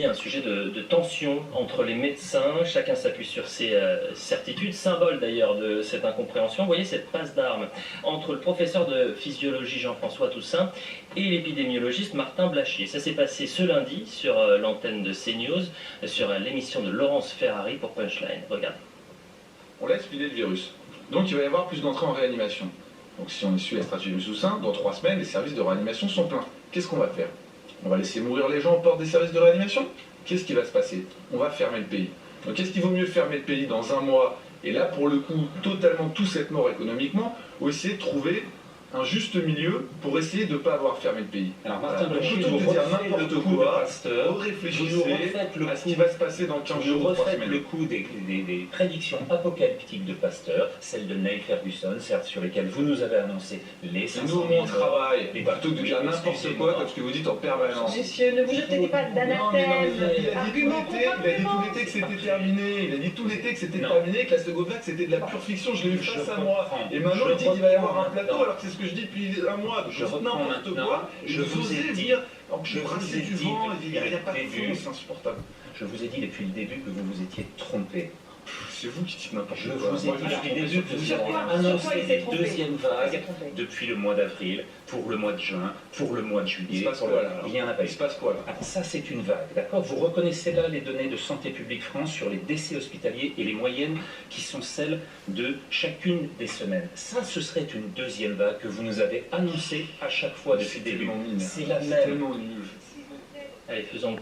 y a un sujet de tension entre les médecins, chacun s'appuie sur ses certitudes, symbole d'ailleurs de cette incompréhension. Vous voyez cette passe d'armes entre le professeur de physiologie Jean-François Toussaint et l'épidémiologiste Martin Blachier. Ça s'est passé ce lundi sur l'antenne de CNews, sur l'émission de Laurence Ferrari pour Punchline. Regardez. On laisse filer le virus. Donc il va y avoir plus d'entrées en réanimation. Donc si on suit la stratégie de Toussaint, dans 3 semaines, les services de réanimation sont pleins. Qu'est-ce qu'on va faire? On va laisser mourir les gens aux portes des services de réanimation? Qu'est-ce qui va se passer? On va fermer le pays. Donc est-ce qu'il vaut mieux fermer le pays dans un mois, et là pour le coup, totalement tous être morts économiquement, ou essayer de trouver un juste milieu pour essayer de ne pas avoir fermé le pays? Alors Martin Blachier, plutôt que de dire n'importe quoi, vous réfléchissez refaites le à ce qui va se passer dans 15 jours ou 3 semaines. le coup des prédictions apocalyptiques de Pasteur, celles de Neil Ferguson, certes sur lesquelles vous nous avez annoncé les 500 000 Nous, on travaille, les plutôt que de dire n'importe quoi comme ce que vous dites en permanence. Monsieur, ne vous jetez pas d'anathème. Il a dit tout l'été que c'était terminé. Il a dit tout l'été que c'était terminé, que la seconde vague c'était de la pure fiction. Je l'ai eu face à moi. Et maintenant il dit qu'il va y avoir un plateau alors que c'est ce que je dis depuis un mois. Je reprends maintenant. Je vous ai dit, je vous ai dit, il n'y a pas de fond, c'est insupportable. Je vous ai dit depuis le début que vous vous étiez trompé. C'est vous qui dites n'importe Je quoi. vous ai dit depuis le début que vous avez annoncé une deuxième vague depuis le mois d'avril, pour le mois de juin, pour le mois de juillet. Il se passe quoi là? Rien n'a pas Il se passe quoi là? Alors ça c'est une vague, d'accord? Vous reconnaissez là les données de Santé publique France sur les décès hospitaliers et les moyennes qui sont celles de chacune des semaines. Ça ce serait une deuxième vague que vous nous avez annoncée à chaque fois depuis le début. C'est C'est la même. tellement nul. Allez, faisons